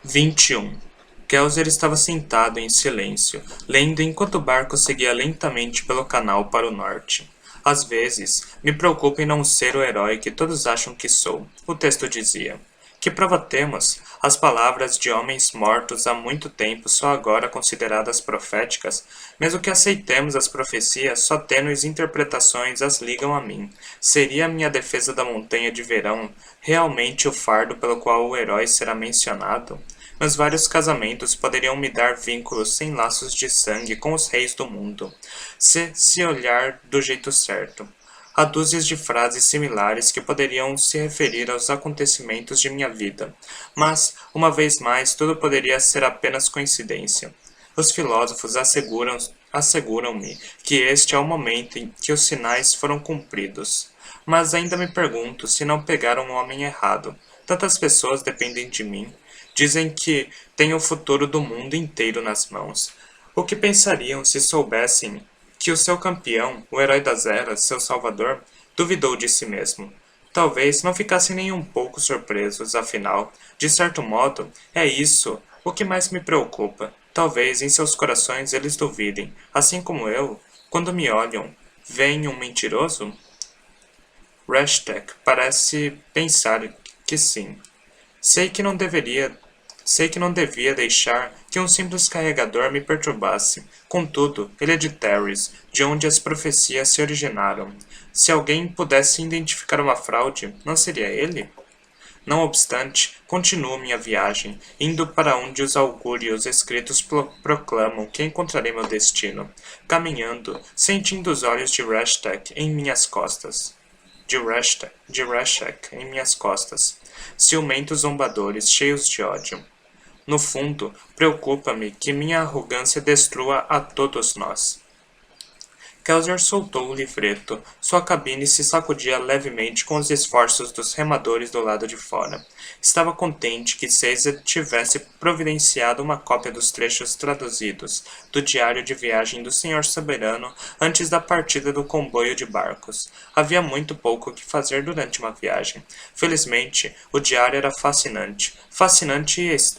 21. Kelzer estava sentado em silêncio, lendo enquanto o barco seguia lentamente pelo canal para o norte. Às vezes, me preocupa em não ser o herói que todos acham que sou, o texto dizia. Que prova temos? As palavras de homens mortos há muito tempo são agora consideradas proféticas, mesmo que aceitemos as profecias, só tênues interpretações as ligam a mim. Seria a minha defesa da montanha de verão realmente o fardo pelo qual o herói será mencionado? Meus vários casamentos poderiam me dar vínculos sem laços de sangue com os reis do mundo, se olhar do jeito certo. Há dúzias de frases similares que poderiam se referir aos acontecimentos de minha vida, mas, uma vez mais, tudo poderia ser apenas coincidência. Os filósofos asseguram-me que este é o momento em que os sinais foram cumpridos. Mas ainda me pergunto se não pegaram o homem errado. Tantas pessoas dependem de mim. Dizem que tenho o futuro do mundo inteiro nas mãos. O que pensariam se soubessem que o seu campeão, o herói das eras, seu salvador, duvidou de si mesmo? Talvez não ficassem nem um pouco surpresos, afinal, de certo modo, é isso o que mais me preocupa. Talvez em seus corações eles duvidem, assim como eu, quando me olham, veem um mentiroso? Rashtek parece pensar que sim. Sei que não deveria Sei que não devia deixar que um simples carregador me perturbasse. Contudo, ele é de Terris, de onde as profecias se originaram. Se alguém pudesse identificar uma fraude, não seria ele? Não obstante, continuo minha viagem, indo para onde os augúrios escritos proclamam que encontrarei meu destino, caminhando, sentindo os olhos de Rashtek em minhas costas. De Rashtek em minhas costas, ciumentos zombadores, cheios de ódio. No fundo, preocupa-me que minha arrogância destrua a todos nós. Kelsier soltou o livreto. Sua cabine se sacudia levemente com os esforços dos remadores do lado de fora. Estava contente que Caesar tivesse providenciado uma cópia dos trechos traduzidos do diário de viagem do Senhor Soberano antes da partida do comboio de barcos. Havia muito pouco o que fazer durante uma viagem. Felizmente, o diário era fascinante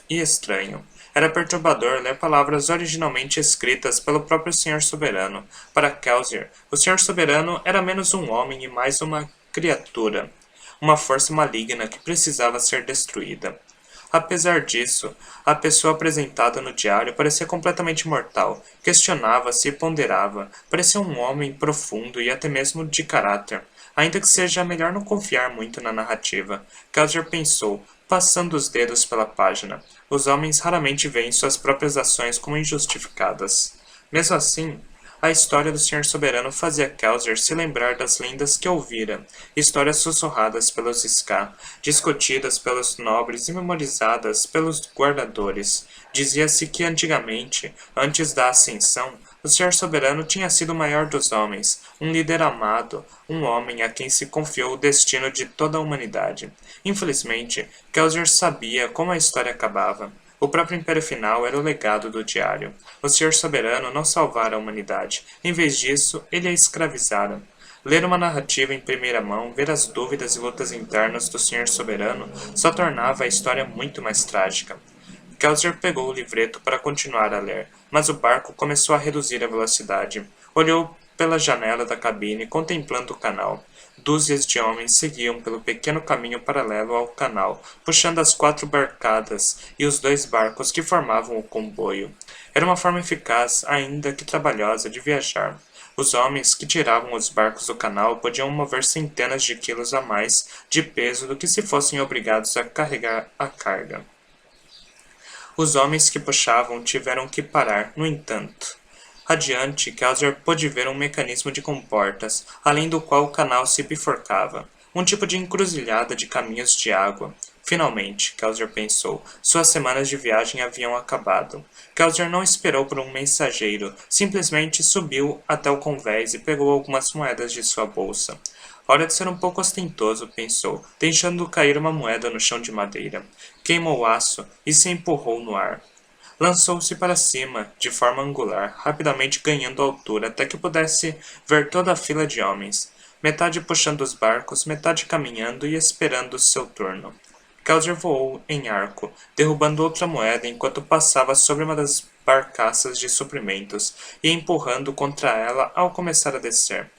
e estranho. Era perturbador ler palavras originalmente escritas pelo próprio Senhor Soberano. Para Kelsier, o Senhor Soberano era menos um homem e mais uma criatura, uma força maligna que precisava ser destruída. Apesar disso, a pessoa apresentada no diário parecia completamente mortal, questionava-se e ponderava, parecia um homem profundo e até mesmo de caráter. Ainda que seja melhor não confiar muito na narrativa, Kelsier pensou, passando os dedos pela página. Os homens raramente veem suas próprias ações como injustificadas. Mesmo assim, a história do Senhor Soberano fazia Kelsier se lembrar das lendas que ouvira, histórias sussurradas pelos Ska, discutidas pelos nobres e memorizadas pelos guardadores. Dizia-se que antigamente, antes da ascensão, o Senhor Soberano tinha sido o maior dos homens, um líder amado, um homem a quem se confiou o destino de toda a humanidade. Infelizmente, Kelsier sabia como a história acabava. O próprio Império Final era o legado do diário. O Senhor Soberano não salvara a humanidade. Em vez disso, ele a escravizara. Ler uma narrativa em primeira mão, ver as dúvidas e lutas internas do Senhor Soberano, só tornava a história muito mais trágica. Kelsier pegou o livreto para continuar a ler, mas o barco começou a reduzir a velocidade. Olhou pela janela da cabine, contemplando o canal. Dúzias de homens seguiam pelo pequeno caminho paralelo ao canal, puxando as 4 barcadas e os 2 barcos que formavam o comboio. Era uma forma eficaz, ainda que trabalhosa, de viajar. Os homens que tiravam os barcos do canal podiam mover centenas de quilos a mais de peso do que se fossem obrigados a carregar a carga. Os homens que puxavam tiveram que parar, no entanto. Adiante, Kelsier pôde ver um mecanismo de comportas, além do qual o canal se bifurcava. Um tipo de encruzilhada de caminhos de água. Finalmente, Kelsier pensou, suas semanas de viagem haviam acabado. Kelsier não esperou por um mensageiro, simplesmente subiu até o convés e pegou algumas moedas de sua bolsa. Hora de ser um pouco ostentoso, pensou, deixando cair uma moeda no chão de madeira. Queimou o aço e se empurrou no ar. Lançou-se para cima, de forma angular, rapidamente ganhando altura até que pudesse ver toda a fila de homens, metade puxando os barcos, metade caminhando e esperando seu turno. Kelsier voou em arco, derrubando outra moeda enquanto passava sobre uma das barcaças de suprimentos e empurrando contra ela ao começar a descer.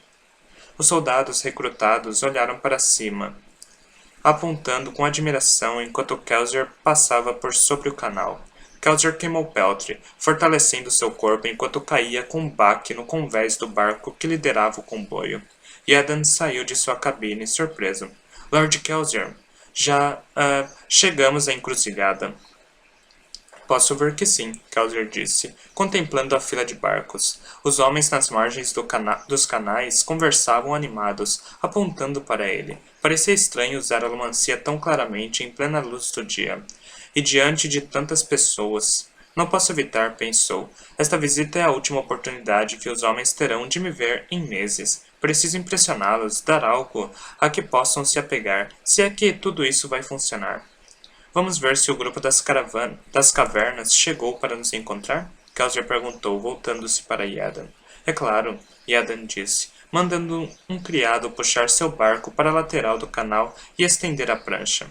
Os soldados recrutados olharam para cima, apontando com admiração enquanto Kelsier passava por sobre o canal. Kelsier queimou Peltry, fortalecendo seu corpo enquanto caía com um baque no convés do barco que liderava o comboio. Yadan saiu de sua cabine, surpreso. Lord Kelsier, já chegamos à encruzilhada. Posso ver que sim, Kelsier disse, contemplando a fila de barcos. Os homens nas margens dos canais conversavam animados, apontando para ele. Parecia estranho usar a lumancia tão claramente em plena luz do dia. E diante de tantas pessoas. Não posso evitar, pensou. Esta visita é a última oportunidade que os homens terão de me ver em meses. Preciso impressioná-los, dar algo a que possam se apegar, se é que tudo isso vai funcionar. Vamos ver se o grupo das cavernas chegou para nos encontrar? Kelsier perguntou, voltando-se para Yadan. É claro, Yadan disse, mandando um criado puxar seu barco para a lateral do canal e estender a prancha.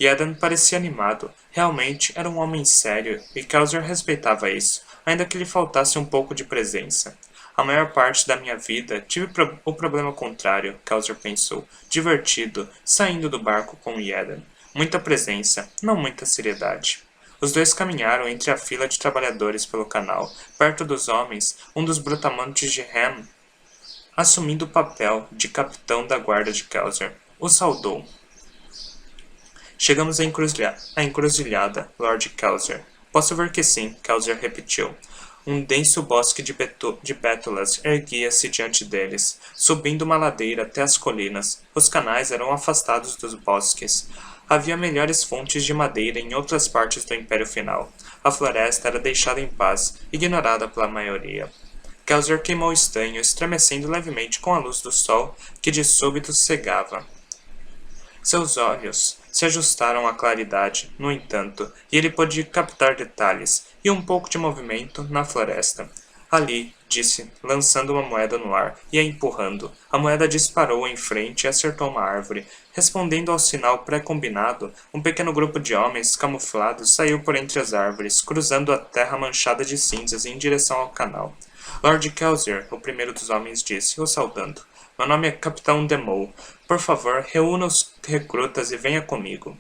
Yadan parecia animado. Realmente era um homem sério, e Kelsier respeitava isso, ainda que lhe faltasse um pouco de presença. A maior parte da minha vida tive o problema contrário, Kelsier pensou, divertido, saindo do barco com Yadan. Muita presença, não muita seriedade. Os dois caminharam entre a fila de trabalhadores pelo canal. Perto dos homens, um dos brutamontes de Ham, assumindo o papel de capitão da guarda de Kelsier, o saudou. Chegamos à encruzilhada, Lord Kelsier. Posso ver que sim, Kelsier repetiu. Um denso bosque de bétulas erguia-se diante deles, subindo uma ladeira até as colinas. Os canais eram afastados dos bosques. Havia melhores fontes de madeira em outras partes do Império Final. A floresta era deixada em paz, ignorada pela maioria. Kelsier queimou o estanho, estremecendo levemente com a luz do sol, que de súbito cegava. Seus olhos se ajustaram à claridade, no entanto, e ele pôde captar detalhes e um pouco de movimento na floresta. Ali, disse, lançando uma moeda no ar e a empurrando. A moeda disparou em frente e acertou uma árvore. Respondendo ao sinal pré-combinado, um pequeno grupo de homens camuflados saiu por entre as árvores, cruzando a terra manchada de cinzas em direção ao canal. Lord Kelsier, o primeiro dos homens disse, o saudando. Meu nome é Capitão Demou. Por favor, reúna os recrutas e venha comigo.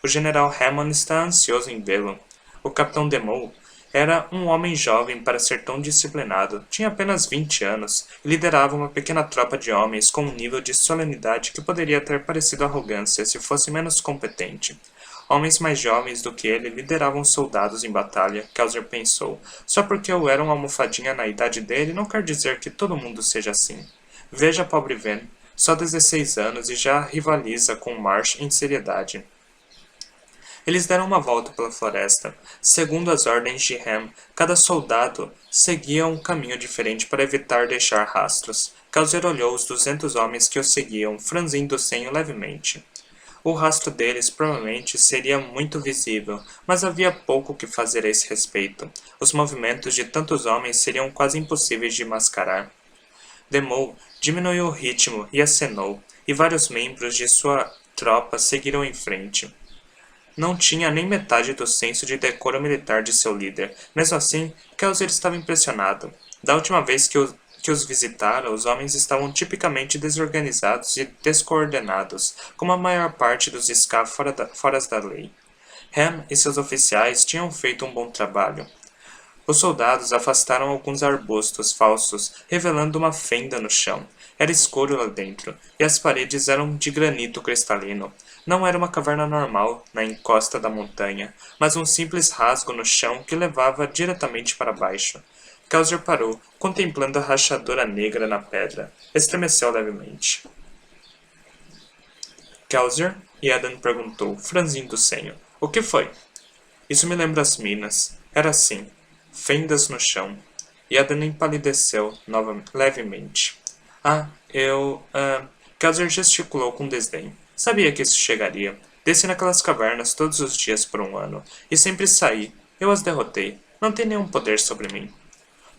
O general Hammond está ansioso em vê-lo. O Capitão Demou era um homem jovem para ser tão disciplinado. Tinha apenas 20 anos e liderava uma pequena tropa de homens com um nível de solenidade que poderia ter parecido arrogância se fosse menos competente. Homens mais jovens do que ele lideravam soldados em batalha, Kelsier pensou. Só porque eu era uma almofadinha na idade dele não quer dizer que todo mundo seja assim. Veja a pobre Ven, só 16 anos e já rivaliza com Marsh em seriedade. Eles deram uma volta pela floresta. Segundo as ordens de Ham, cada soldado seguia um caminho diferente para evitar deixar rastros. Kelsier olhou os 200 homens que o seguiam, franzindo o senho levemente. O rastro deles provavelmente seria muito visível, mas havia pouco que fazer a esse respeito. Os movimentos de tantos homens seriam quase impossíveis de mascarar. Demou diminuiu o ritmo e acenou, e vários membros de sua tropa seguiram em frente. Não tinha nem metade do senso de decoro militar de seu líder. Mesmo assim, Kelsier estava impressionado. Da última vez que os visitara, os homens estavam tipicamente desorganizados e descoordenados, como a maior parte dos Ska fora da lei. Ham e seus oficiais tinham feito um bom trabalho. Os soldados afastaram alguns arbustos falsos, revelando uma fenda no chão. Era escuro lá dentro, e as paredes eram de granito cristalino. Não era uma caverna normal, na encosta da montanha, mas um simples rasgo no chão que levava diretamente para baixo. Kelsier parou, contemplando a rachadura negra na pedra. Estremeceu levemente. Kelsier? Yadan perguntou, franzindo o senho. O que foi? Isso me lembra as minas. Era assim. Fendas no chão. Yadan empalideceu levemente. Kelsier gesticulou com desdém. Sabia que isso chegaria. Desci naquelas cavernas todos os dias por um ano. E sempre saí. Eu as derrotei. Não tem nenhum poder sobre mim.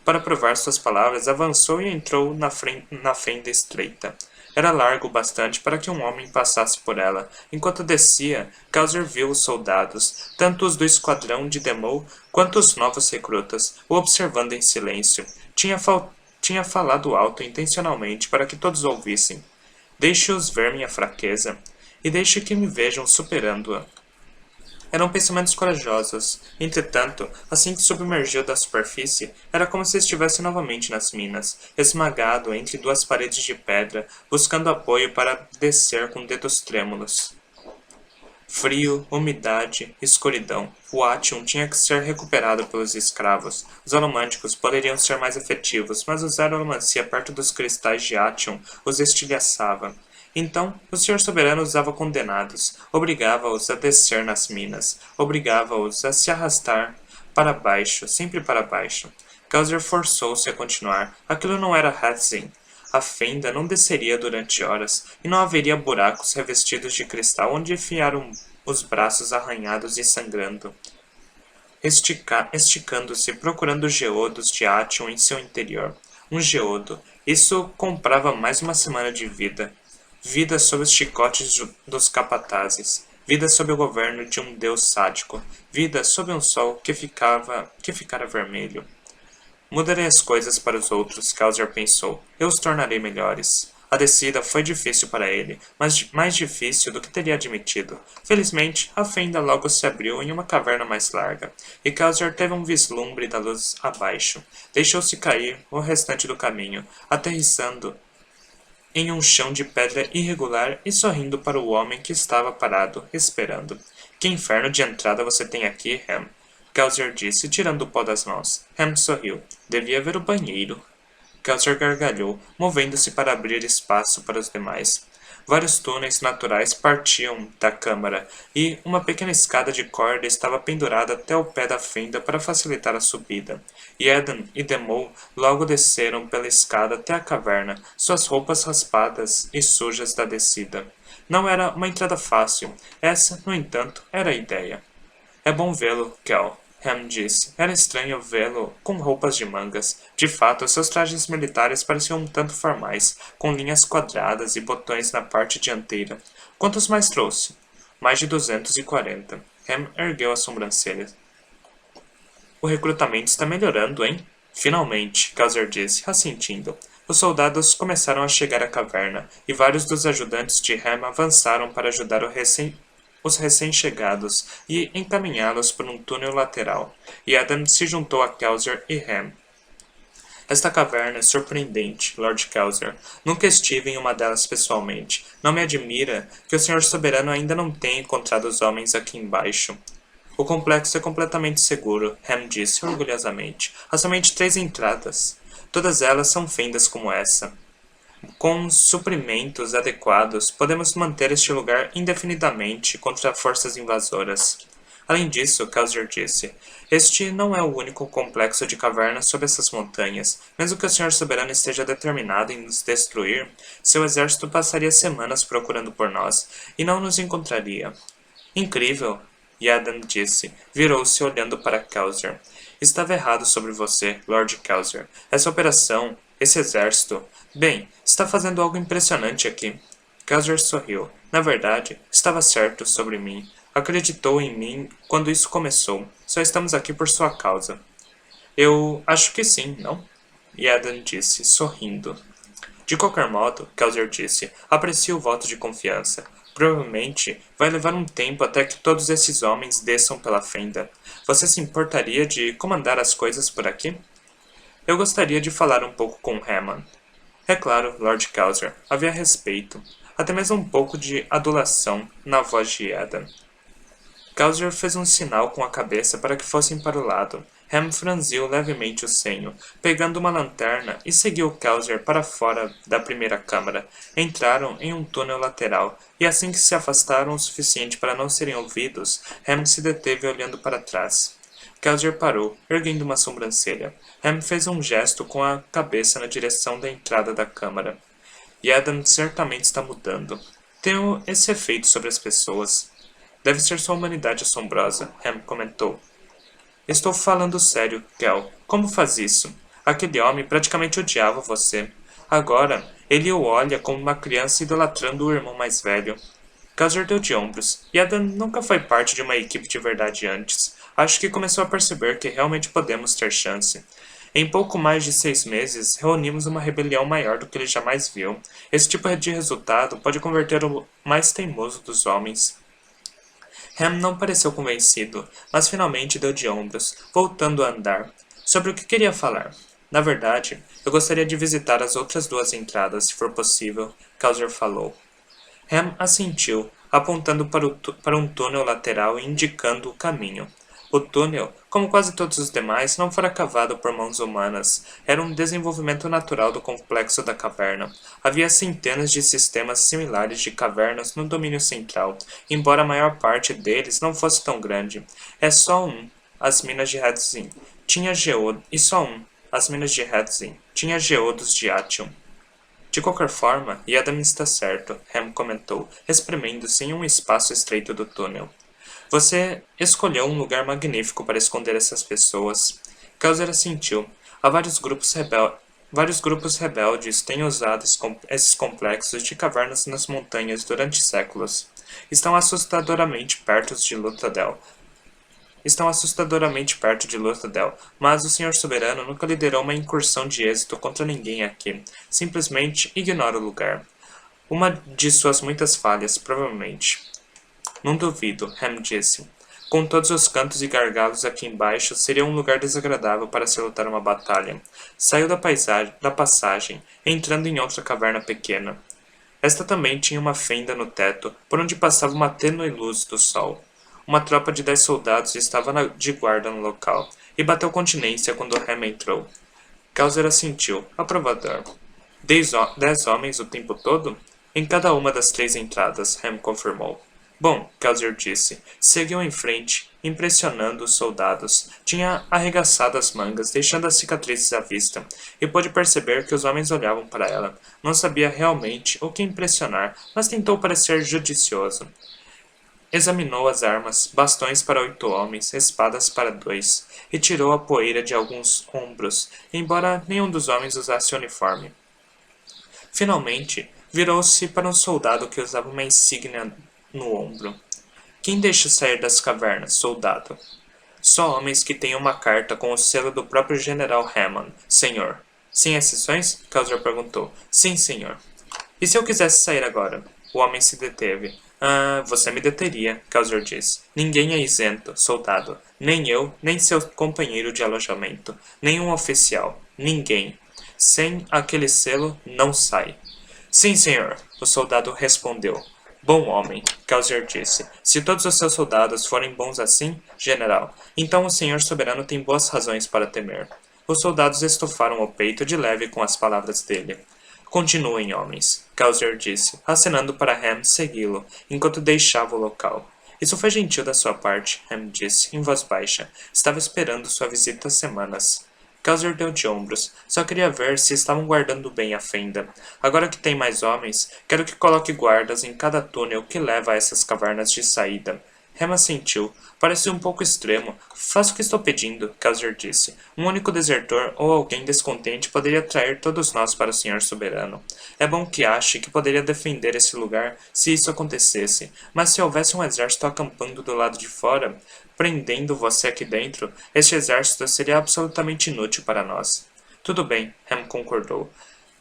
Para provar suas palavras, avançou e entrou na fenda estreita. Era largo o bastante para que um homem passasse por ela. Enquanto descia, Causer viu os soldados, tanto os do esquadrão de Demou quanto os novos recrutas, o observando em silêncio. Tinha falado alto intencionalmente para que todos ouvissem. Deixe-os ver minha fraqueza, e deixe que me vejam superando-a. Eram pensamentos corajosos. Entretanto, assim que submergiu da superfície, era como se estivesse novamente nas minas, esmagado entre duas paredes de pedra, buscando apoio para descer com dedos trêmulos. Frio, umidade, escuridão. O Ation tinha que ser recuperado pelos escravos. Os alomânticos poderiam ser mais efetivos, mas usar alomancia perto dos cristais de Ation os estilhaçava. Então, o Senhor Soberano usava condenados, obrigava-os a descer nas minas, obrigava-os a se arrastar para baixo, sempre para baixo. Gauser forçou-se a continuar. Aquilo não era Hatzin. A fenda não desceria durante horas, e não haveria buracos revestidos de cristal onde enfiaram os braços arranhados e sangrando, esticando-se, procurando geodos de Ation em seu interior. Um geodo. Isso comprava mais uma semana de vida. Vida sob os chicotes dos capatazes. Vida sob o governo de um deus sádico. Vida sob um sol que ficara vermelho. Mudarei as coisas para os outros, Causer pensou. Eu os tornarei melhores. A descida foi difícil para ele, mas mais difícil do que teria admitido. Felizmente, a fenda logo se abriu em uma caverna mais larga, e Causer teve um vislumbre da luz abaixo. Deixou-se cair o restante do caminho, aterrissando em um chão de pedra irregular e sorrindo para o homem que estava parado, esperando. Que inferno de entrada você tem aqui, Ham? Causer disse, tirando o pó das mãos. Ham sorriu. Devia ver o banheiro. Causer gargalhou, movendo-se para abrir espaço para os demais. Vários túneis naturais partiam da câmara, e uma pequena escada de corda estava pendurada até o pé da fenda para facilitar a subida. Eden e Demou logo desceram pela escada até a caverna, suas roupas raspadas e sujas da descida. Não era uma entrada fácil. Essa, no entanto, era a ideia. É bom vê-lo, Kel. Ham disse. Era estranho vê-lo com roupas de mangas. De fato, seus trajes militares pareciam um tanto formais, com linhas quadradas e botões na parte dianteira. Quantos mais trouxe? Mais de 240. Ham ergueu as sobrancelhas. O recrutamento está melhorando, hein? Finalmente, Causer disse, assentindo. Os soldados começaram a chegar à caverna, e vários dos ajudantes de Ham avançaram para ajudar os recém-chegados e encaminhá-los por um túnel lateral, e Adam se juntou a Causer e Ham. Esta caverna é surpreendente, Lord Causer. Nunca estive em uma delas pessoalmente. Não me admira que o Senhor Soberano ainda não tenha encontrado os homens aqui embaixo. O complexo é completamente seguro, Ham disse orgulhosamente. Há somente 3 entradas. Todas elas são fendas como essa. Com suprimentos adequados, podemos manter este lugar indefinidamente contra forças invasoras. Além disso, Causer disse, este não é o único complexo de cavernas sob essas montanhas. Mesmo que o Senhor Soberano esteja determinado em nos destruir, seu exército passaria semanas procurando por nós, e não nos encontraria. Incrível, Yadan disse, virou-se olhando para Causer. Estava errado sobre você, Lord Causer. Essa operação, esse exército... Bem, está fazendo algo impressionante aqui. Causer sorriu. Na verdade, estava certo sobre mim. Acreditou em mim quando isso começou. Só estamos aqui por sua causa. Eu acho que sim, não? Yadan disse, sorrindo. De qualquer modo, Causer disse, aprecio o voto de confiança. Provavelmente vai levar um tempo até que todos esses homens desçam pela fenda. Você se importaria de comandar as coisas por aqui? Eu gostaria de falar um pouco com Hammond. É claro, Lord Causer, havia respeito, até mesmo um pouco de adulação na voz de Yadan. Causer fez um sinal com a cabeça para que fossem para o lado. Ham franziu levemente o senho, pegando uma lanterna e seguiu Causer para fora da primeira câmara. Entraram em um túnel lateral, e assim que se afastaram o suficiente para não serem ouvidos, Ham se deteve olhando para trás. Causer parou, erguendo uma sobrancelha. Ham fez um gesto com a cabeça na direção da entrada da câmara. Yadan certamente está mudando. Tem esse efeito sobre as pessoas. Deve ser sua humanidade assombrosa, Ham comentou. Estou falando sério, Kel. Como faz isso? Aquele homem praticamente odiava você. Agora, Ele o olha como uma criança idolatrando o irmão mais velho. Kaiser deu de ombros, e Adam nunca foi parte de uma equipe de verdade antes. Acho que começou a perceber que realmente podemos ter chance. Em pouco mais de 6 meses, reunimos uma rebelião maior do que ele jamais viu. Esse tipo de resultado pode converter o mais teimoso dos homens. Ham não pareceu convencido, mas finalmente deu de ombros, voltando a andar. Sobre o que queria falar? Na verdade, eu gostaria de visitar as outras duas entradas, se for possível, Kaiser falou. Ham assentiu, apontando para um túnel lateral e indicando o caminho. O túnel, como quase todos os demais, não fora cavado por mãos humanas. Era um desenvolvimento natural do complexo da caverna. Havia centenas de sistemas similares de cavernas no domínio central, embora a maior parte deles não fosse tão grande. É só um, as minas de Hadzin. Tinha geodo, e só um, as minas de Hadzin. Tinha geodos de Atium. De qualquer forma, Yadam está certo, Ham comentou, espremendo-se em um espaço estreito do túnel. Você escolheu um lugar magnífico para esconder essas pessoas. Kaiser assentiu. Há vários grupos rebeldes têm usado esses complexos de cavernas nas montanhas durante séculos. Estão assustadoramente perto de Luthadel, mas o Senhor Soberano nunca liderou uma incursão de êxito contra ninguém aqui. Simplesmente ignora o lugar. Uma de suas muitas falhas, provavelmente. Não duvido, Ham disse. Com todos os cantos e gargalos aqui embaixo, seria um lugar desagradável para se lutar uma batalha. Saiu da passagem, entrando em outra caverna pequena. Esta também tinha uma fenda no teto, por onde passava uma tênue luz do sol. Uma tropa de 10 soldados estava de guarda no local, e bateu continência quando Ham entrou. Kaiser assentiu, aprovador. 10 homens o tempo todo? Em cada uma das 3 entradas, Ham confirmou. Bom, Kaiser disse, seguiu em frente, impressionando os soldados. Tinha arregaçado as mangas, deixando as cicatrizes à vista, e pôde perceber que os homens olhavam para ela. Não sabia realmente o que impressionar, mas tentou parecer judicioso. Examinou as armas, bastões para 8 homens, espadas para 2, e tirou a poeira de alguns ombros, embora nenhum dos homens usasse uniforme. Finalmente, virou-se para um soldado que usava uma insígnia no ombro. Quem deixa sair das cavernas, soldado? Só homens que têm uma carta com o selo do próprio General Hammond, senhor. Sem exceções? Kaiser perguntou. Sim, senhor. E se eu quisesse sair agora? O homem se deteve. Ah, você me deteria, Kaiser disse. Ninguém é isento, soldado. Nem eu, nem seu companheiro de alojamento. Nenhum oficial. Ninguém. Sem aquele selo, não sai. Sim, senhor, o soldado respondeu. Bom homem, Kaiser disse. Se todos os seus soldados forem bons assim, general, então o senhor soberano tem boas razões para temer. Os soldados estufaram o peito de leve com as palavras dele. Continuem, homens, Kaiser disse, acenando para Ham segui-lo, enquanto deixava o local. Isso foi gentil da sua parte, Ham disse, em voz baixa. Estava esperando sua visita há semanas. Kaiser deu de ombros. Só queria ver se estavam guardando bem a fenda. Agora que tem mais homens, quero que coloque guardas em cada túnel que leva a essas cavernas de saída. Ham assentiu. Parecia um pouco extremo. Faça o que estou pedindo, Kaiser disse. Um único desertor ou alguém descontente poderia trair todos nós para o Senhor Soberano. É bom que ache que poderia defender esse lugar se isso acontecesse, mas se houvesse um exército acampando do lado de fora, prendendo você aqui dentro, este exército seria absolutamente inútil para nós. Tudo bem, Ham concordou.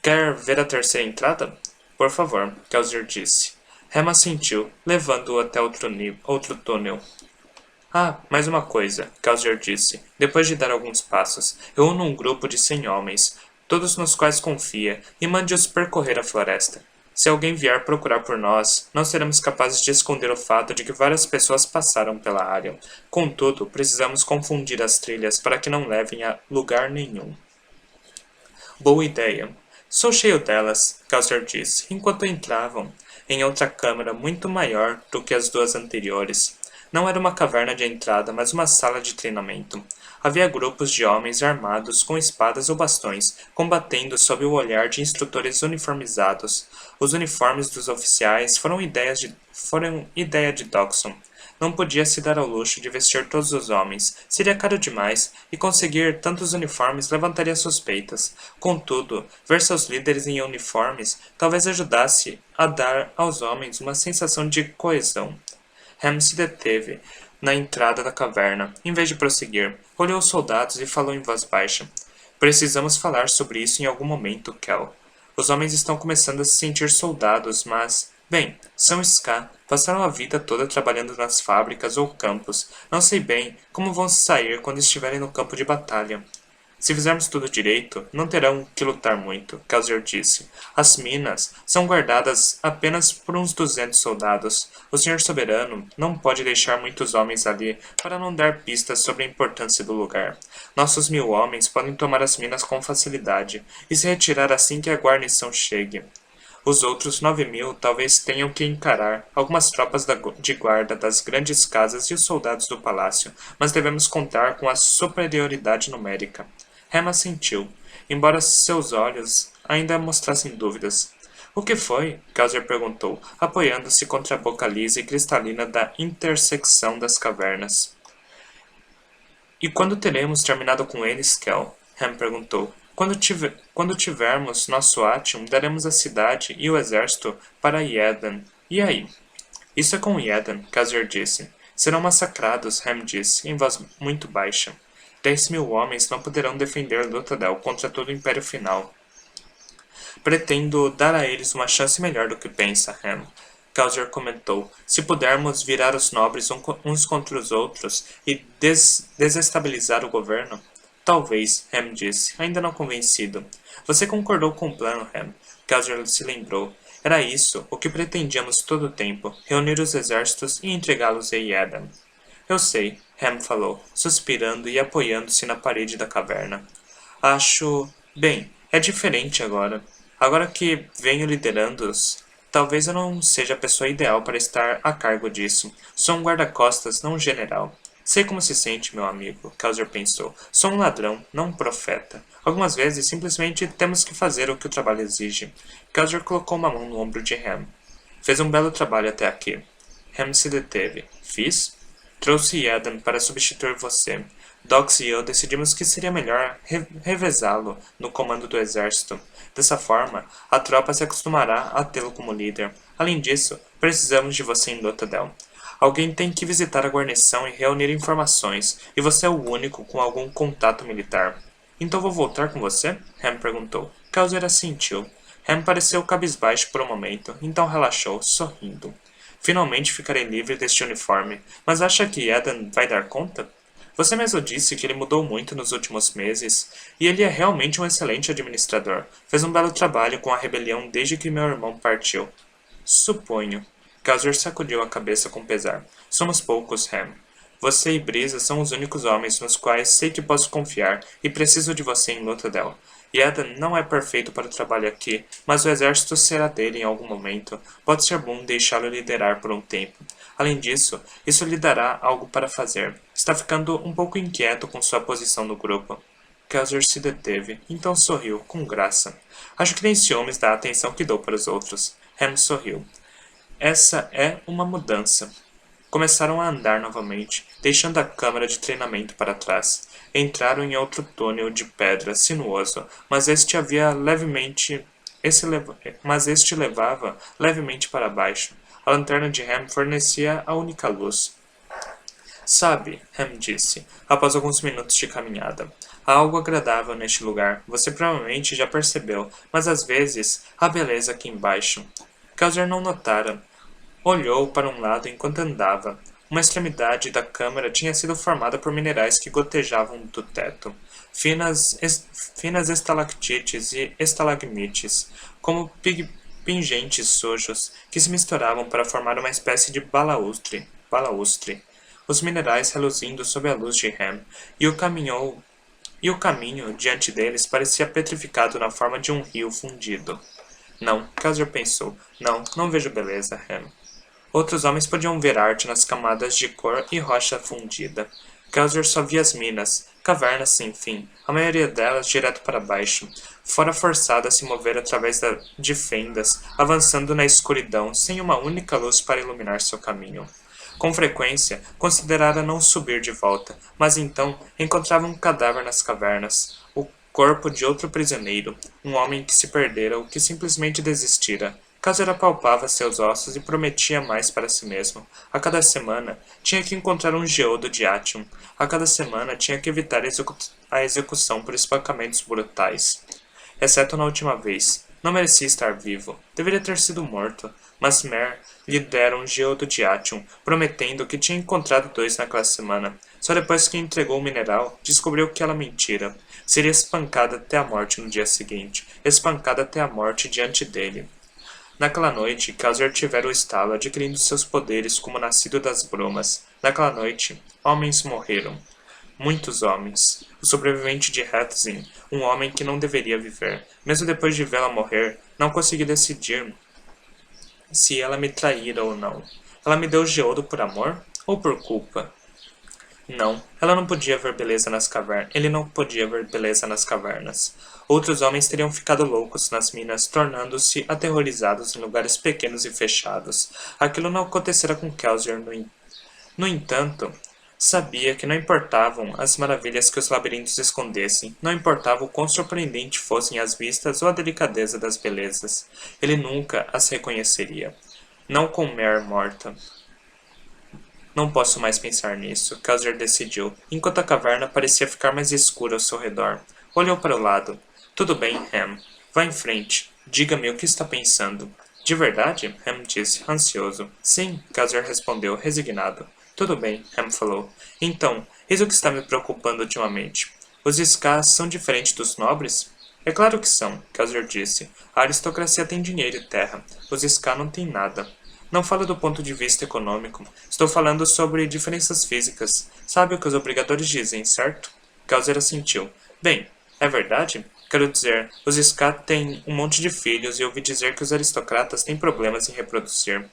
Quer ver a terceira entrada? Por favor, Kaiser disse. Ham assentiu, levando-o até outro túnel. Ah, mais uma coisa, Kaiser disse, depois de dar alguns passos. Reúna um grupo de 100 homens, todos nos quais confia, e mande-os percorrer a floresta. Se alguém vier procurar por nós, não seremos capazes de esconder o fato de que várias pessoas passaram pela área. Contudo, precisamos confundir as trilhas para que não levem a lugar nenhum. Boa ideia. Sou cheio delas, Kaiser disse, enquanto entravam em outra câmara muito maior do que as duas anteriores. Não era uma caverna de entrada, mas uma sala de treinamento. Havia grupos de homens armados com espadas ou bastões, combatendo sob o olhar de instrutores uniformizados. Os uniformes dos oficiais foram ideia de Dodson. Não podia se dar ao luxo de vestir todos os homens, seria caro demais, e conseguir tantos uniformes levantaria suspeitas. Contudo, ver seus líderes em uniformes talvez ajudasse a dar aos homens uma sensação de coesão. Ham se deteve na entrada da caverna, em vez de prosseguir. Olhou os soldados e falou em voz baixa. Precisamos falar sobre isso em algum momento, Kel. Os homens estão começando a se sentir soldados, mas... Bem, são Ska. Passaram a vida toda trabalhando nas fábricas ou campos. Não sei bem como vão se sair quando estiverem no campo de batalha. Se fizermos tudo direito, não terão que lutar muito, Kelsier disse. As minas são guardadas apenas por uns 200 soldados. O senhor soberano não pode deixar muitos homens ali para não dar pistas sobre a importância do lugar. Nossos 1000 homens podem tomar as minas com facilidade e se retirar assim que a guarnição chegue. Os outros 9.000 talvez tenham que encarar algumas tropas de guarda das grandes casas e os soldados do palácio, mas devemos contar com a superioridade numérica. Ham assentiu, embora seus olhos ainda mostrassem dúvidas. O que foi? Kelsier perguntou, apoiando-se contra a boca lisa e cristalina da intersecção das cavernas. E quando teremos terminado com eles, Kel? Ham perguntou. Quando tivermos nosso Atium, daremos a cidade e o exército para Eden. E aí? Isso é com Eden, Kelsier disse. Serão massacrados, Ham disse, em voz muito baixa. 10.000 homens não poderão defender Luthadel contra todo o Império Final. Pretendo dar a eles uma chance melhor do que pensa, Ham. Kelsier comentou. Se pudermos virar os nobres uns contra os outros e desestabilizar o governo... Talvez, Ham disse, ainda não convencido. Você concordou com o plano, Ham. Kelsier se lembrou. Era isso o que pretendíamos todo o tempo, reunir os exércitos e entregá-los a Eden. Eu sei, Ham falou, suspirando e apoiando-se na parede da caverna. Acho... Bem, é diferente agora. Agora que venho liderando-os, talvez eu não seja a pessoa ideal para estar a cargo disso. Sou um guarda-costas, não um general. Sei como se sente, meu amigo, Kelsier pensou. Sou um ladrão, não um profeta. Algumas vezes, simplesmente temos que fazer o que o trabalho exige. Kelsier colocou uma mão no ombro de Ham. Fez um belo trabalho até aqui. Ham se deteve. Fiz? Trouxe Eden para substituir você. Dox e eu decidimos que seria melhor revezá-lo no comando do exército. Dessa forma, a tropa se acostumará a tê-lo como líder. Além disso, precisamos de você em Luthadel. Alguém tem que visitar a guarnição e reunir informações, e você é o único com algum contato militar. Então vou voltar com você? Ham perguntou. Kelsier assentiu. Ham pareceu cabisbaixo por um momento, então relaxou, sorrindo. Finalmente ficarei livre deste uniforme, mas acha que Eden vai dar conta? Você mesmo disse que ele mudou muito nos últimos meses, e ele é realmente um excelente administrador. Fez um belo trabalho com a rebelião desde que meu irmão partiu. Suponho. Kelsier sacudiu a cabeça com pesar. Somos poucos, Ham. Você e Brisa são os únicos homens nos quais sei que posso confiar e preciso de você em Luthadel. Eden não é perfeito para o trabalho aqui, mas o exército será dele em algum momento. Pode ser bom deixá-lo liderar por um tempo. Além disso, isso lhe dará algo para fazer. Está ficando um pouco inquieto com sua posição no grupo. Kelsier se deteve, então sorriu, com graça. Acho que nem ciúmes da atenção que dou para os outros. Ham sorriu. Essa é uma mudança. Começaram a andar novamente, deixando a câmara de treinamento para trás. Entraram em outro túnel de pedra sinuoso, mas este levava levemente para baixo. A lanterna de Ham fornecia a única luz. Sabe, Ham disse, após alguns minutos de caminhada, há algo agradável neste lugar. Você provavelmente já percebeu, mas às vezes há beleza aqui embaixo. Kelsier não notara. Olhou para um lado enquanto andava. Uma extremidade da câmara tinha sido formada por minerais que gotejavam do teto. Finas estalactites e estalagmites, como pingentes sujos, que se misturavam para formar uma espécie de balaustre. Os minerais reluzindo sob a luz de Ham, e o caminho diante deles parecia petrificado na forma de um rio fundido. Não, Kelsier pensou. Não vejo beleza, Ham. Outros homens podiam ver arte nas camadas de cor e rocha fundida. Kelsier só via as minas, cavernas sem fim, a maioria delas direto para baixo, fora forçada a se mover através de fendas, avançando na escuridão, sem uma única luz para iluminar seu caminho. Com frequência, considerara não subir de volta, mas então encontrava um cadáver nas cavernas, o corpo de outro prisioneiro, um homem que se perdera ou que simplesmente desistira. Caso apalpava seus ossos e prometia mais para si mesmo. A cada semana, tinha que encontrar um geodo de Atium. A cada semana, tinha que evitar a execução por espancamentos brutais. Exceto na última vez. Não merecia estar vivo. Deveria ter sido morto. Mas Mer lhe dera um geodo de Atium, prometendo que tinha encontrado dois naquela semana. Só depois que entregou o mineral, descobriu que ela mentira. Seria espancada até a morte no dia seguinte. Espancada até a morte diante dele. Naquela noite, Kaiser tivera o estalo, adquirindo seus poderes como nascido das brumas. Naquela noite, homens morreram. Muitos homens. O sobrevivente de Hathzin, um homem que não deveria viver. Mesmo depois de vê-la morrer, não consegui decidir se ela me traíra ou não. Ela me deu o geodo por amor ou por culpa? Não, ela não podia ver beleza nas cavernas. Ele não podia ver beleza nas cavernas. Outros homens teriam ficado loucos nas minas, tornando-se aterrorizados em lugares pequenos e fechados. Aquilo não acontecera com Kelsier, no entanto, sabia que não importavam as maravilhas que os labirintos escondessem, não importava o quão surpreendente fossem as vistas ou a delicadeza das belezas. Ele nunca as reconheceria. Não com Mer morta. Não posso mais pensar nisso, Kaiser decidiu, enquanto a caverna parecia ficar mais escura ao seu redor. Olhou para o lado. Tudo bem, Ham. Vá em frente. Diga-me o que está pensando. De verdade? Ham disse, ansioso. Sim, Kaiser respondeu, resignado. Tudo bem, Ham falou. Então, eis o que está me preocupando ultimamente. Os Skas são diferentes dos nobres? É claro que são, Kaiser disse. A aristocracia tem dinheiro e terra. Os Ska não têm nada. Não falo do ponto de vista econômico. Estou falando sobre diferenças físicas. Sabe o que os obrigadores dizem, certo? Kaiser assentiu. Bem, é verdade? Quero dizer, os Ska têm um monte de filhos e ouvi dizer que os aristocratas têm problemas em reproduzir.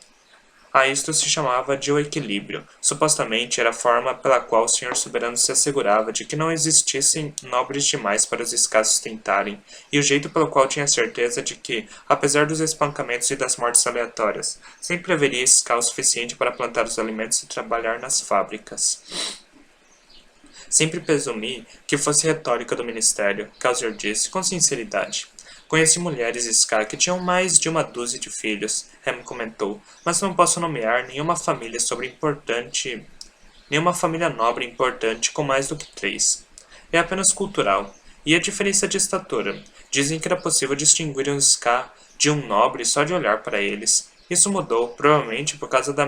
A isto se chamava de o equilíbrio. Supostamente era a forma pela qual o senhor soberano se assegurava de que não existissem nobres demais para os escassos tentarem, e o jeito pelo qual tinha certeza de que, apesar dos espancamentos e das mortes aleatórias, sempre haveria escala o suficiente para plantar os alimentos e trabalhar nas fábricas. Sempre presumi que fosse retórica do ministério, Kaiser disse, com sinceridade. Conheci mulheres Ska que tinham mais de uma dúzia de filhos, Ham comentou, mas não posso nomear nenhuma família nenhuma família nobre importante com mais do que 3. É apenas cultural. E a diferença de estatura. Dizem que era possível distinguir um Ska de um nobre só de olhar para eles. Isso mudou, provavelmente por causa da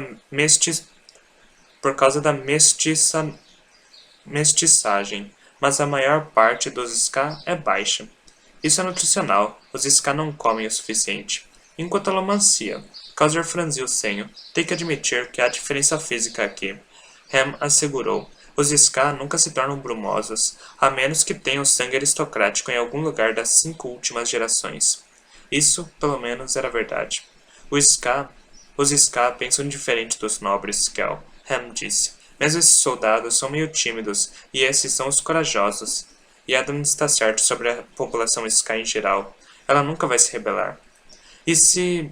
mestiçagem, mas a maior parte dos Ska é baixa. Isso é nutricional, os Ska não comem o suficiente. Enquanto ela mancia, Kaiser franziu o senho. Tem que admitir que há diferença física aqui. Ham assegurou. Os Ska nunca se tornam brumosos, a menos que tenham sangue aristocrático em algum lugar das 5 últimas gerações. Isso, pelo menos, era verdade. Os Ska pensam diferente dos nobres, Kel, Ham disse. Mesmo esses soldados são meio tímidos, e esses são os corajosos. E Adam está certo sobre a população Ska em geral. Ela nunca vai se rebelar. E se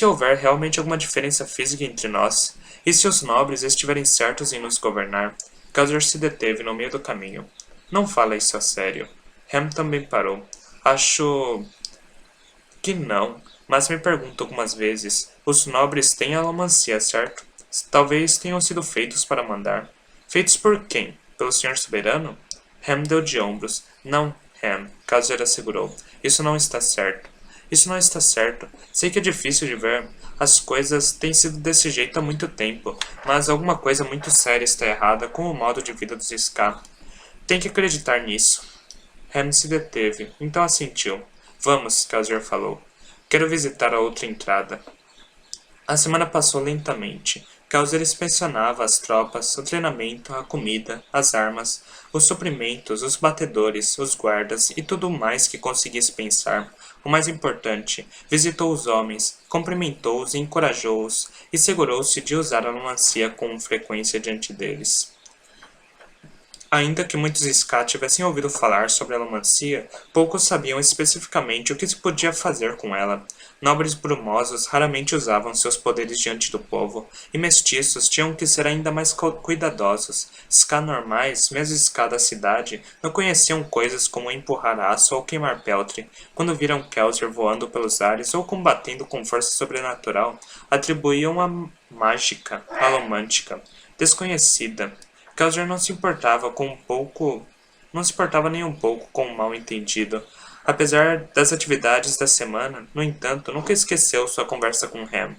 houver realmente alguma diferença física entre nós? E se os nobres estiverem certos em nos governar? Kaiser se deteve no meio do caminho. Não fala isso a sério. Ham também parou. Acho que não, mas me pergunto algumas vezes. Os nobres têm alomancia, certo? Talvez tenham sido feitos para mandar. Feitos por quem? Pelo senhor soberano? Ham deu de ombros. Não, Ham, Kaiser assegurou. Isso não está certo. Isso não está certo. Sei que é difícil de ver. As coisas têm sido desse jeito há muito tempo, mas alguma coisa muito séria está errada com o modo de vida dos Ska. Tem que acreditar nisso. Ham se deteve, então assentiu. Vamos, Kaiser falou. Quero visitar a outra entrada. A semana passou lentamente. Kaiser inspecionava as tropas, o treinamento, a comida, as armas, os suprimentos, os batedores, os guardas e tudo mais que conseguisse pensar. O mais importante, visitou os homens, cumprimentou-os e encorajou-os, e segurou-se de usar a melancia com frequência diante deles. Ainda que muitos Ska tivessem ouvido falar sobre a alomancia, poucos sabiam especificamente o que se podia fazer com ela. Nobres brumosos raramente usavam seus poderes diante do povo, e mestiços tinham que ser ainda mais cuidadosos. Ska normais, mesmo Ska da cidade, não conheciam coisas como empurrar aço ou queimar peltre. Quando viram Kelsier voando pelos ares ou combatendo com força sobrenatural, atribuíam a mágica, alomântica, desconhecida. Kelsier não se importava nem um pouco com o mal-entendido. Apesar das atividades da semana, no entanto, nunca esqueceu sua conversa com Ham.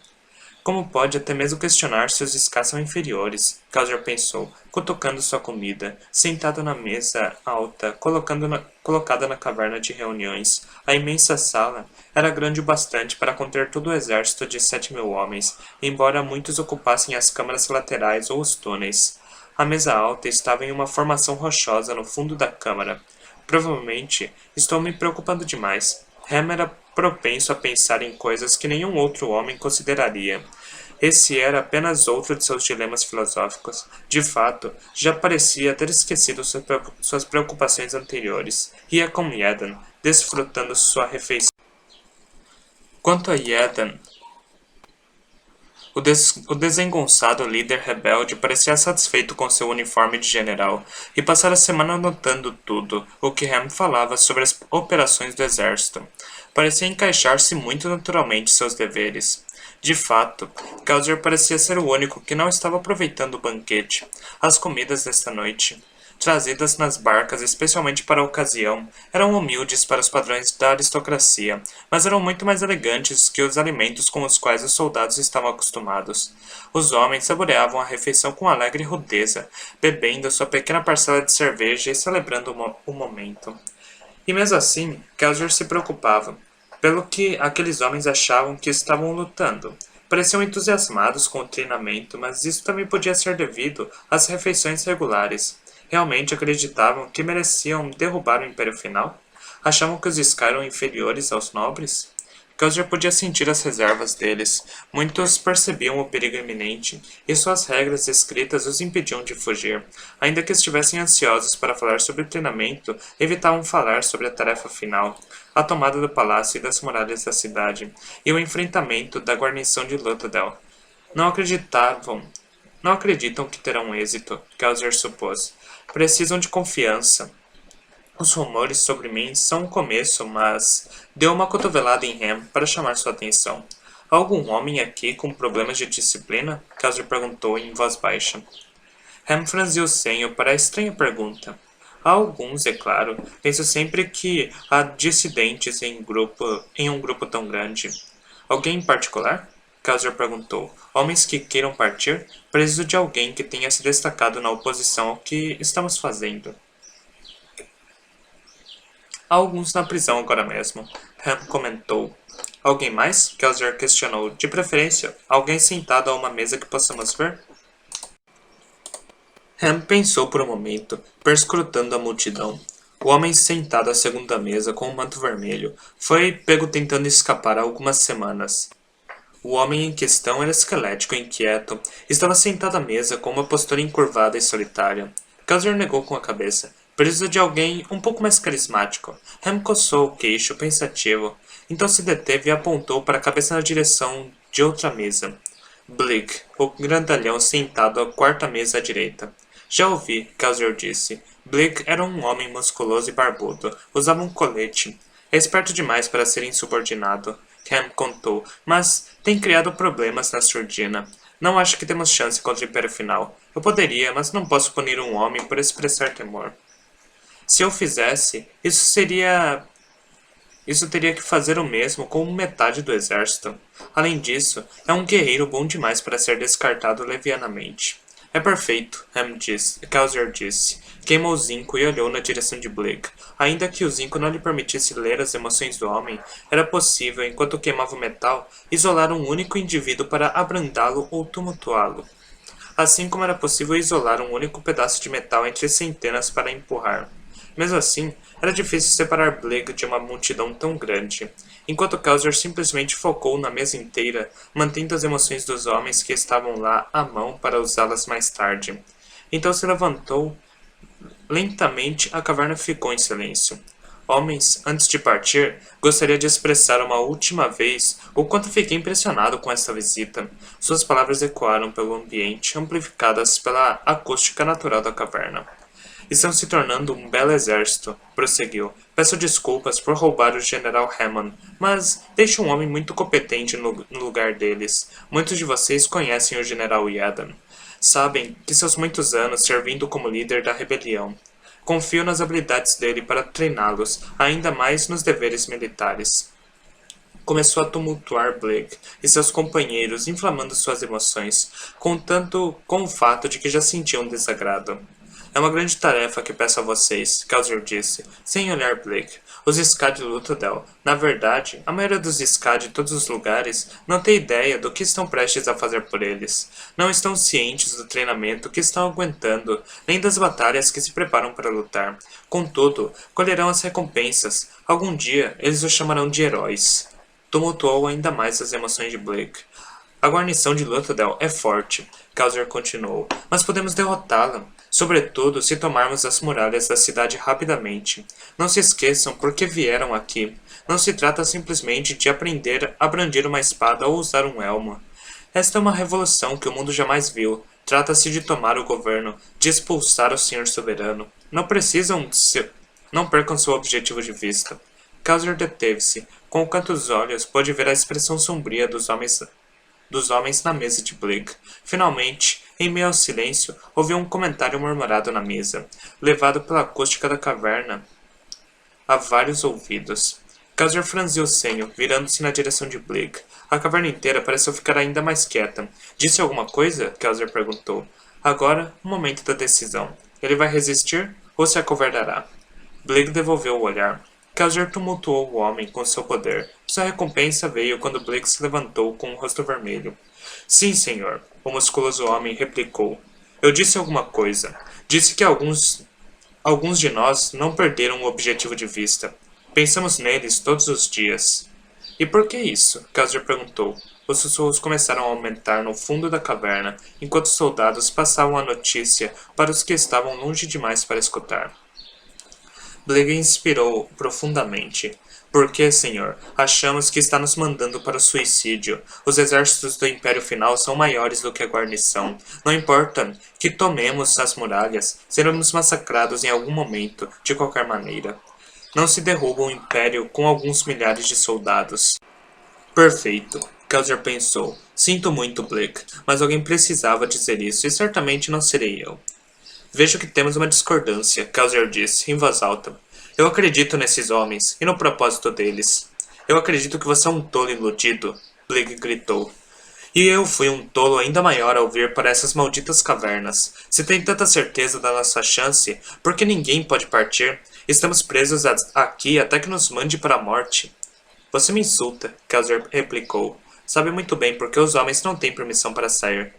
Como pode até mesmo questionar se os Ska são inferiores? Kelsier pensou, cutucando sua comida, sentado na mesa alta, colocada na caverna de reuniões. A imensa sala era grande o bastante para conter todo o exército de 7.000 homens, embora muitos ocupassem as câmaras laterais ou os túneis. A mesa alta estava em uma formação rochosa no fundo da câmara. Provavelmente estou me preocupando demais. Ham era propenso a pensar em coisas que nenhum outro homem consideraria. Esse era apenas outro de seus dilemas filosóficos. De fato, já parecia ter esquecido suas preocupações anteriores. Ria com Yedan, desfrutando sua refeição. Quanto a Yedan, o desengonçado líder rebelde parecia satisfeito com seu uniforme de general e passara a semana anotando tudo o que Ham falava sobre as operações do exército. Parecia encaixar-se muito naturalmente em seus deveres. De fato, Kelsier parecia ser o único que não estava aproveitando o banquete. As comidas desta noite, trazidas nas barcas especialmente para a ocasião, eram humildes para os padrões da aristocracia, mas eram muito mais elegantes que os alimentos com os quais os soldados estavam acostumados. Os homens saboreavam a refeição com alegre rudeza, bebendo sua pequena parcela de cerveja e celebrando o momento. E mesmo assim, Kelsier se preocupava, pelo que aqueles homens achavam que estavam lutando. Pareciam entusiasmados com o treinamento, mas isso também podia ser devido às refeições regulares. Realmente acreditavam que mereciam derrubar o Império Final? Achavam que os Ska eram inferiores aos nobres? Kelsier podia sentir as reservas deles. Muitos percebiam o perigo iminente, e suas regras escritas os impediam de fugir. Ainda que estivessem ansiosos para falar sobre o treinamento, evitavam falar sobre a tarefa final, a tomada do palácio e das muralhas da cidade, e o enfrentamento da guarnição de Luthadel. Não acreditam que terão êxito, Kelsier supôs. Precisam de confiança. Os rumores sobre mim são um começo, mas... Deu uma cotovelada em Ham para chamar sua atenção. Há algum homem aqui com problemas de disciplina? Kelsier perguntou em voz baixa. Ham franziu o senho para a estranha pergunta. Há alguns, é claro. Penso sempre que há dissidentes em um grupo tão grande. Alguém em particular? Kelsier perguntou. Homens que queiram partir? Preciso de alguém que tenha se destacado na oposição ao que estamos fazendo. Há alguns na prisão agora mesmo, Ham comentou. Alguém mais? Kelsier questionou. De preferência, alguém sentado a uma mesa que possamos ver? Ham pensou por um momento, perscrutando a multidão. O homem sentado à segunda mesa com um manto vermelho foi pego tentando escapar há algumas semanas. O homem em questão era esquelético e inquieto. Estava sentado à mesa com uma postura encurvada e solitária. Kelsier negou com a cabeça. Preciso de alguém um pouco mais carismático. Ham coçou o queixo, pensativo. Então se deteve e apontou para a cabeça na direção de outra mesa. Bligg, o grandalhão sentado à quarta mesa à direita. Já ouvi, Kelsier disse. Bligg era um homem musculoso e barbudo. Usava um colete. É esperto demais para ser insubordinado. Ham contou, mas tem criado problemas na surdina. Não acho que temos chance contra o Império Final. Eu poderia, mas não posso punir um homem por expressar temor. Se eu fizesse, isso teria que fazer o mesmo com metade do exército. Além disso, é um guerreiro bom demais para ser descartado levianamente. É perfeito, Kelsier disse. Queimou o zinco e olhou na direção de Bligg. Ainda que o zinco não lhe permitisse ler as emoções do homem, era possível, enquanto queimava o metal, isolar um único indivíduo para abrandá-lo ou tumultuá-lo. Assim como era possível isolar um único pedaço de metal entre centenas para empurrar. Mesmo assim, era difícil separar Bligg de uma multidão tão grande, enquanto Kelsier simplesmente focou na mesa inteira, mantendo as emoções dos homens que estavam lá à mão para usá-las mais tarde. Então se Lentamente, a caverna ficou em silêncio. Homens, antes de partir, gostaria de expressar uma última vez o quanto fiquei impressionado com esta visita. Suas palavras ecoaram pelo ambiente, amplificadas pela acústica natural da caverna. Estão se tornando um belo exército, prosseguiu. Peço desculpas por roubar o General Hammond, mas deixe um homem muito competente no lugar deles. Muitos de vocês conhecem o General Yadan. Sabem que seus muitos anos servindo como líder da rebelião. Confio nas habilidades dele para treiná-los, ainda mais nos deveres militares. Começou a tumultuar Blake e seus companheiros, inflamando suas emoções, contando com o fato de que já sentiam desagrado. É uma grande tarefa que peço a vocês, Kelsier disse, sem olhar Blake. Os Ska de Luthadel. Na verdade, a maioria dos Ska de todos os lugares não tem ideia do que estão prestes a fazer por eles. Não estão cientes do treinamento que estão aguentando, nem das batalhas que se preparam para lutar. Contudo, colherão as recompensas. Algum dia, eles os chamarão de heróis. Tumultuou ainda mais as emoções de Blake. A guarnição de Luthadel é forte, Kelsier continuou, mas podemos derrotá-la, sobretudo se tomarmos as muralhas da cidade rapidamente. Não se esqueçam por que vieram aqui. Não se trata simplesmente de aprender a brandir uma espada ou usar um elmo. Esta é uma revolução que o mundo jamais viu. Trata-se de tomar o governo, de expulsar o Senhor Soberano. Não percam seu objetivo de vista. Kelsier deteve-se. Com o canto dos olhos, pôde ver a expressão sombria dos homens na mesa de Blake. Finalmente, em meio ao silêncio, ouviu um comentário murmurado na mesa, levado pela acústica da caverna a vários ouvidos. Kelsier franziu o senho, virando-se na direção de Blake. A caverna inteira pareceu ficar ainda mais quieta. Disse alguma coisa? Kelsier perguntou. Agora, o momento da decisão. Ele vai resistir ou se acovardará? Blake devolveu o olhar. Kelsier tumultuou o homem com seu poder. Sua recompensa veio quando Blake se levantou com o rosto vermelho. Sim, senhor, o musculoso homem replicou. Eu disse alguma coisa. Disse que alguns de nós não perderam o objetivo de vista. Pensamos neles todos os dias. E por que isso? Kelsier perguntou. Os sussurros começaram a aumentar no fundo da caverna, enquanto os soldados passavam a notícia para os que estavam longe demais para escutar. Blake inspirou profundamente. Por que, senhor? Achamos que está nos mandando para o suicídio. Os exércitos do Império Final são maiores do que a guarnição. Não importa que tomemos as muralhas, seremos massacrados em algum momento, de qualquer maneira. Não se derruba um império com alguns milhares de soldados. Perfeito, Kelsier pensou. Sinto muito, Blake, mas alguém precisava dizer isso, e certamente não serei eu. Vejo que temos uma discordância, Kelsier disse, em voz alta. Eu acredito nesses homens, e no propósito deles. Eu acredito que você é um tolo iludido, Blake gritou. E eu fui um tolo ainda maior ao vir para essas malditas cavernas. Se tem tanta certeza da nossa chance, por que ninguém pode partir? Estamos presos aqui até que nos mande para a morte. Você me insulta, Kelsier replicou. Sabe muito bem porque os homens não têm permissão para sair.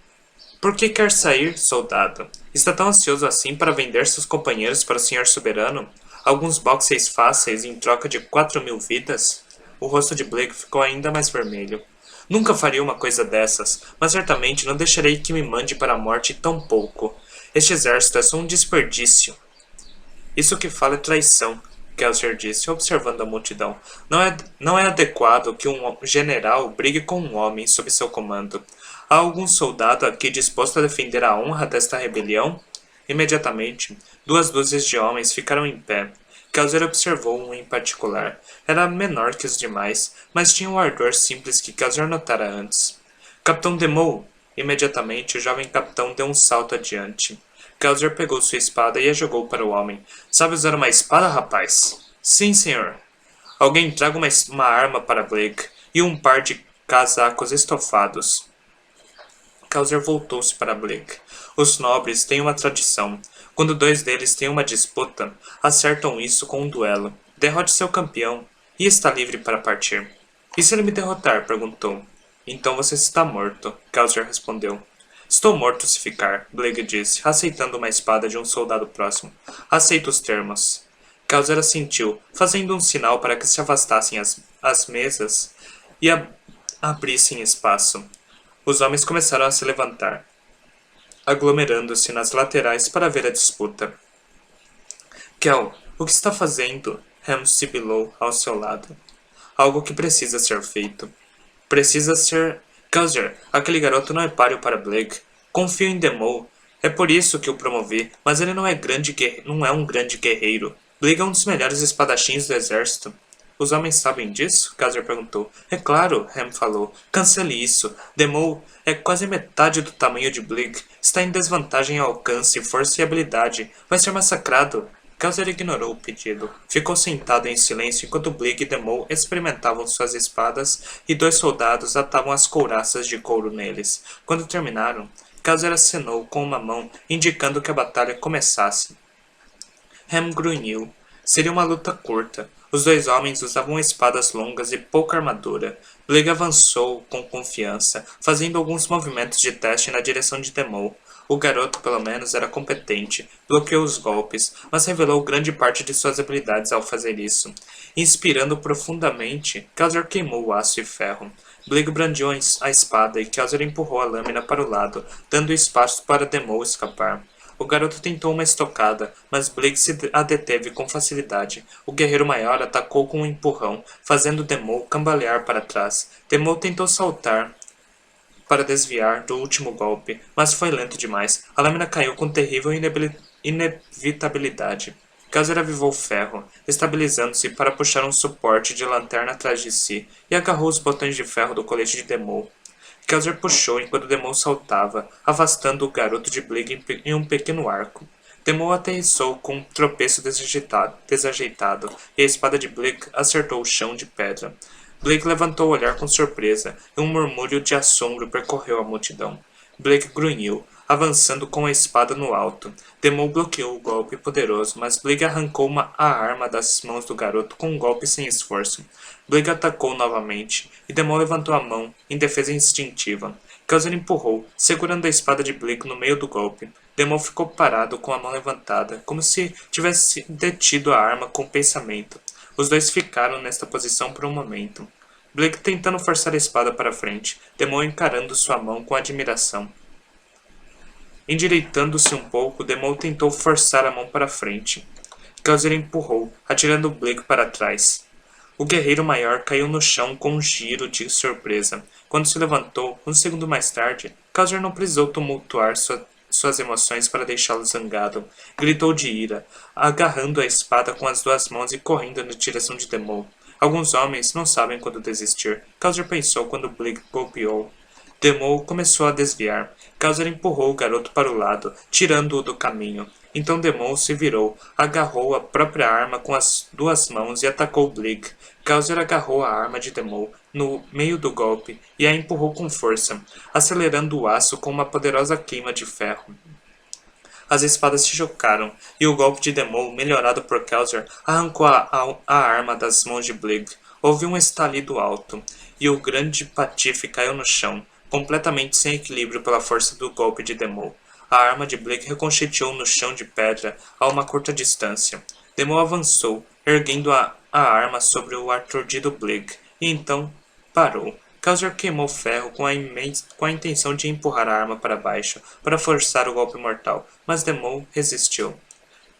Por que quer sair, soldado? Está tão ansioso assim para vender seus companheiros para o Senhor Soberano? Alguns boxes fáceis em troca de 4.000 vidas? O rosto de Blake ficou ainda mais vermelho. Nunca faria uma coisa dessas, mas certamente não deixarei que me mande para a morte tão pouco. Este exército é só um desperdício. Isso que fala é traição, Kelsier disse, observando a multidão. Não é adequado que um general brigue com um homem sob seu comando. Há algum soldado aqui disposto a defender a honra desta rebelião? Imediatamente, 2 dúzias de homens ficaram em pé. Kelsier observou um em particular. Era menor que os demais, mas tinha o ardor simples que Kelsier notara antes. Capitão Demou! Imediatamente, o jovem capitão deu um salto adiante. Kelsier pegou sua espada e a jogou para o homem. Sabe usar uma espada, rapaz? Sim, senhor. Alguém traga uma arma para Blake e um par de casacos estofados. Kelsier voltou-se para Blake. Os nobres têm uma tradição. Quando 2 deles têm uma disputa, acertam isso com um duelo. Derrote seu campeão e está livre para partir. E se ele me derrotar? Perguntou. Então você está morto, Kelsier respondeu. Estou morto se ficar, Blake disse, aceitando uma espada de um soldado próximo. Aceito os termos. Kelsier assentiu, fazendo um sinal para que se afastassem as mesas e abrissem espaço. Os homens começaram a se levantar, aglomerando-se nas laterais para ver a disputa. Kel, o que está fazendo? Ham sibilou ao seu lado. Algo que precisa ser feito. Precisa ser... Custer, aquele garoto não é páreo para Blake. Confio em Demol. É por isso que o promovi, mas ele não é um grande guerreiro. Blake é um dos melhores espadachins do exército. Os homens sabem disso? Custer perguntou. É claro, Ham falou. Cancele isso. Demol é quase metade do tamanho de Blake. Está em desvantagem em alcance, força e habilidade. Vai ser massacrado. Custer ignorou o pedido. Ficou sentado em silêncio enquanto Blake e Demol experimentavam suas espadas e dois soldados atavam as couraças de couro neles. Quando terminaram, Custer acenou com uma mão, indicando que a batalha começasse. Ham grunhiu. Seria uma luta curta. Os dois homens usavam espadas longas e pouca armadura. Blake avançou com confiança, fazendo alguns movimentos de teste na direção de Demol. O garoto, pelo menos, era competente, bloqueou os golpes, mas revelou grande parte de suas habilidades ao fazer isso. Inspirando profundamente, Custer queimou o aço e ferro. Blake brandiu a espada e Custer empurrou a lâmina para o lado, dando espaço para Demol escapar. O garoto tentou uma estocada, mas Blake a deteve com facilidade. O guerreiro maior atacou com um empurrão, fazendo Demol cambalear para trás. Demol tentou saltar para desviar do último golpe, mas foi lento demais. A lâmina caiu com terrível inevitabilidade. Custer avivou o ferro, estabilizando-se para puxar um suporte de lanterna atrás de si, e agarrou os botões de ferro do colete de Demol. Custer puxou enquanto Demol saltava, afastando o garoto de Blake em um pequeno arco. Demol aterrissou com um tropeço desajeitado, e a espada de Blake acertou o chão de pedra. Blake levantou o olhar com surpresa, e um murmúrio de assombro percorreu a multidão. Blake grunhiu, avançando com a espada no alto. Demol bloqueou o golpe poderoso, mas Blake arrancou a arma das mãos do garoto com um golpe sem esforço. Blake atacou novamente, e Demol levantou a mão, em defesa instintiva. Custer empurrou, segurando a espada de Blake no meio do golpe. Demol ficou parado com a mão levantada, como se tivesse detido a arma com pensamento. Os dois ficaram nesta posição por um momento. Blake tentando forçar a espada para frente, Demol encarando sua mão com admiração. Endireitando-se um pouco, Demol tentou forçar a mão para frente. Custer empurrou, atirando Blake para trás. O guerreiro maior caiu no chão com um giro de surpresa. Quando se levantou, um segundo mais tarde, Custer não precisou tumultuar suas emoções para deixá-lo zangado. Gritou de ira, agarrando a espada com as duas mãos e correndo na direção de Demol. Alguns homens não sabem quando desistir. Custer pensou quando Blake golpeou. Demol começou a desviar. Custer empurrou o garoto para o lado, tirando-o do caminho. Então Demol se virou, agarrou a própria arma com as duas mãos e atacou Blake. Custer agarrou a arma de Demol no meio do golpe e a empurrou com força, acelerando o aço com uma poderosa queima de ferro. As espadas se chocaram, e o golpe de Demol, melhorado por Custer, arrancou a arma das mãos de Blake. Houve um estalido alto, e o grande patife caiu no chão, completamente sem equilíbrio pela força do golpe de Demol. A arma de Blake ricocheteou no chão de pedra a uma curta distância. Demol avançou, erguendo a arma sobre o aturdido Blake, e então parou. Custer queimou ferro com a intenção de empurrar a arma para baixo, para forçar o golpe mortal, mas Demol resistiu.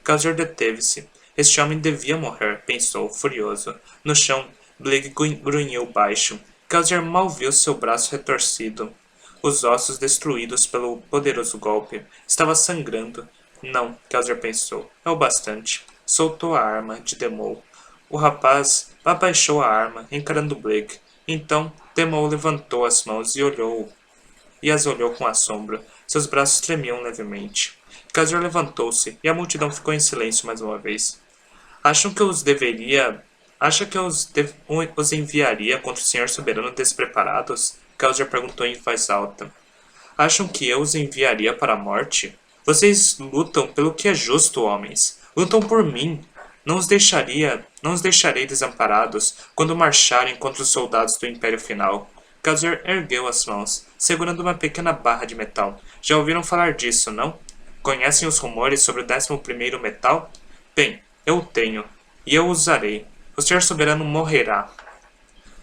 Custer deteve-se. Este homem devia morrer, pensou, furioso. No chão, Blake grunhiu baixo. Custer mal viu seu braço retorcido. Os ossos destruídos pelo poderoso golpe. Estava sangrando. Não, Custer pensou. É o bastante. Soltou a arma de Demol. O rapaz abaixou a arma, encarando Blake. Então, Demol levantou as mãos e as olhou com assombro. Seus braços tremiam levemente. Custer levantou-se, e a multidão ficou em silêncio mais uma vez. Acha que os enviaria contra o Senhor Soberano despreparados? Custer perguntou em voz alta. Acham que eu os enviaria para a morte? Vocês lutam pelo que é justo, homens. Lutam por mim. Não os deixarei desamparados quando marcharem contra os soldados do Império Final. Custer ergueu as mãos, segurando uma pequena barra de metal. Já ouviram falar disso, não? Conhecem os rumores sobre o 11º metal? Bem, eu o tenho, e eu o usarei. O Senhor Soberano morrerá.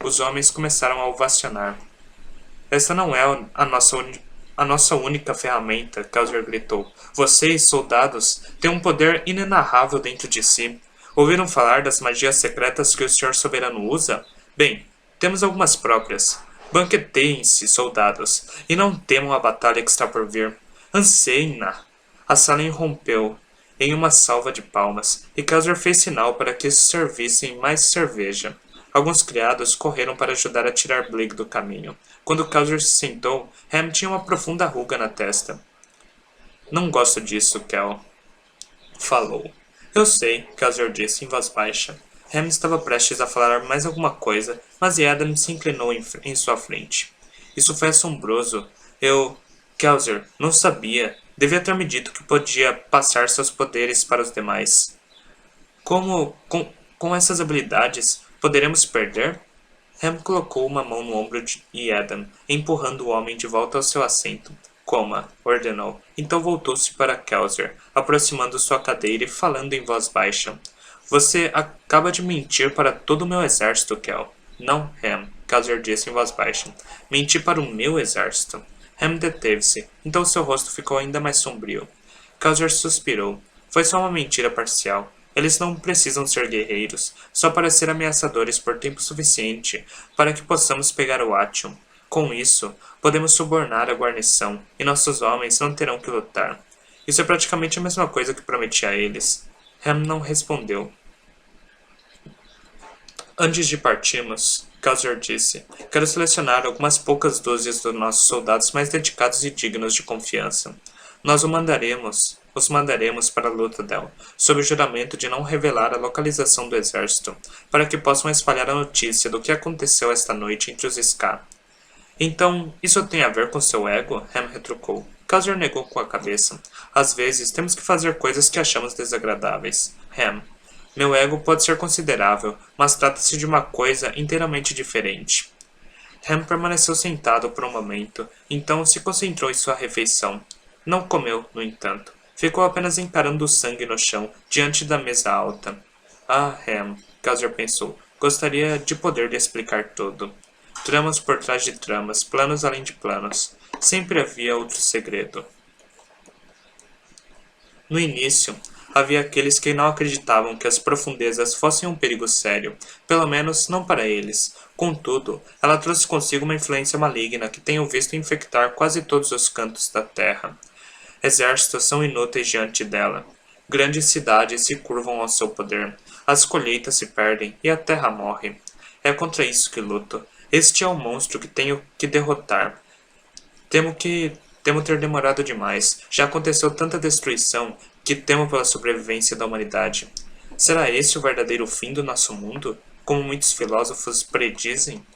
Os homens começaram a ovacionar. Esta não é a nossa A nossa única ferramenta, Kelsier gritou. Vocês, soldados, têm um poder inenarrável dentro de si. Ouviram falar das magias secretas que o Senhor Soberano usa? Bem, temos algumas próprias. Banqueteiem-se, soldados, e não temam a batalha que está por vir. Anseiem-na. A sala irrompeu em uma salva de palmas, e Kelsier fez sinal para que se servissem mais cerveja. Alguns criados correram para ajudar a tirar Blake do caminho. Quando Kelsier se sentou, Ham tinha uma profunda ruga na testa. Não gosto disso, Kel. Falou. Eu sei, Kelsier disse em voz baixa. Ham estava prestes a falar mais alguma coisa, mas Adam se inclinou em sua frente. Isso foi assombroso. Kelsier, não sabia. Devia ter me dito que podia passar seus poderes para os demais. Com essas habilidades, poderemos perder? Ham colocou uma mão no ombro de Adam, empurrando o homem de volta ao seu assento. Coma, ordenou. Então voltou-se para Kelsier, aproximando sua cadeira e falando em voz baixa. Você acaba de mentir para todo o meu exército, Kel. Não, Ham, Kelsier disse em voz baixa. Menti para o meu exército. Ham deteve-se, então seu rosto ficou ainda mais sombrio. Kelsier suspirou. Foi só uma mentira parcial. Eles não precisam ser guerreiros, só para ser ameaçadores por tempo suficiente para que possamos pegar o Atium. Com isso, podemos subornar a guarnição, e nossos homens não terão que lutar. Isso é praticamente a mesma coisa que prometi a eles. Ham não respondeu. Antes de partirmos, Kelsier disse, quero selecionar algumas poucas dúzias dos nossos soldados mais dedicados e dignos de confiança. Nós os mandaremos para a Luthadel, sob o juramento de não revelar a localização do exército, para que possam espalhar a notícia do que aconteceu esta noite entre os Ska. Então, isso tem a ver com seu ego? Ham retrucou. Kelsier negou com a cabeça. Às vezes, temos que fazer coisas que achamos desagradáveis. Ham, meu ego pode ser considerável, mas trata-se de uma coisa inteiramente diferente. Ham permaneceu sentado por um momento, então se concentrou em sua refeição. Não comeu, no entanto. Ficou apenas encarando o sangue no chão, diante da mesa alta. Ah, Ham, Kelsier pensou, gostaria de poder lhe explicar tudo. Tramas por trás de tramas, planos além de planos. Sempre havia outro segredo. No início, havia aqueles que não acreditavam que as profundezas fossem um perigo sério, pelo menos não para eles. Contudo, ela trouxe consigo uma influência maligna que tenho visto infectar quase todos os cantos da terra. Exércitos são inúteis diante dela. Grandes cidades se curvam ao seu poder. As colheitas se perdem e a terra morre. É contra isso que luto. Este é o monstro que tenho que derrotar. Temo ter demorado demais. Já aconteceu tanta destruição que temo pela sobrevivência da humanidade. Será esse o verdadeiro fim do nosso mundo, como muitos filósofos predizem?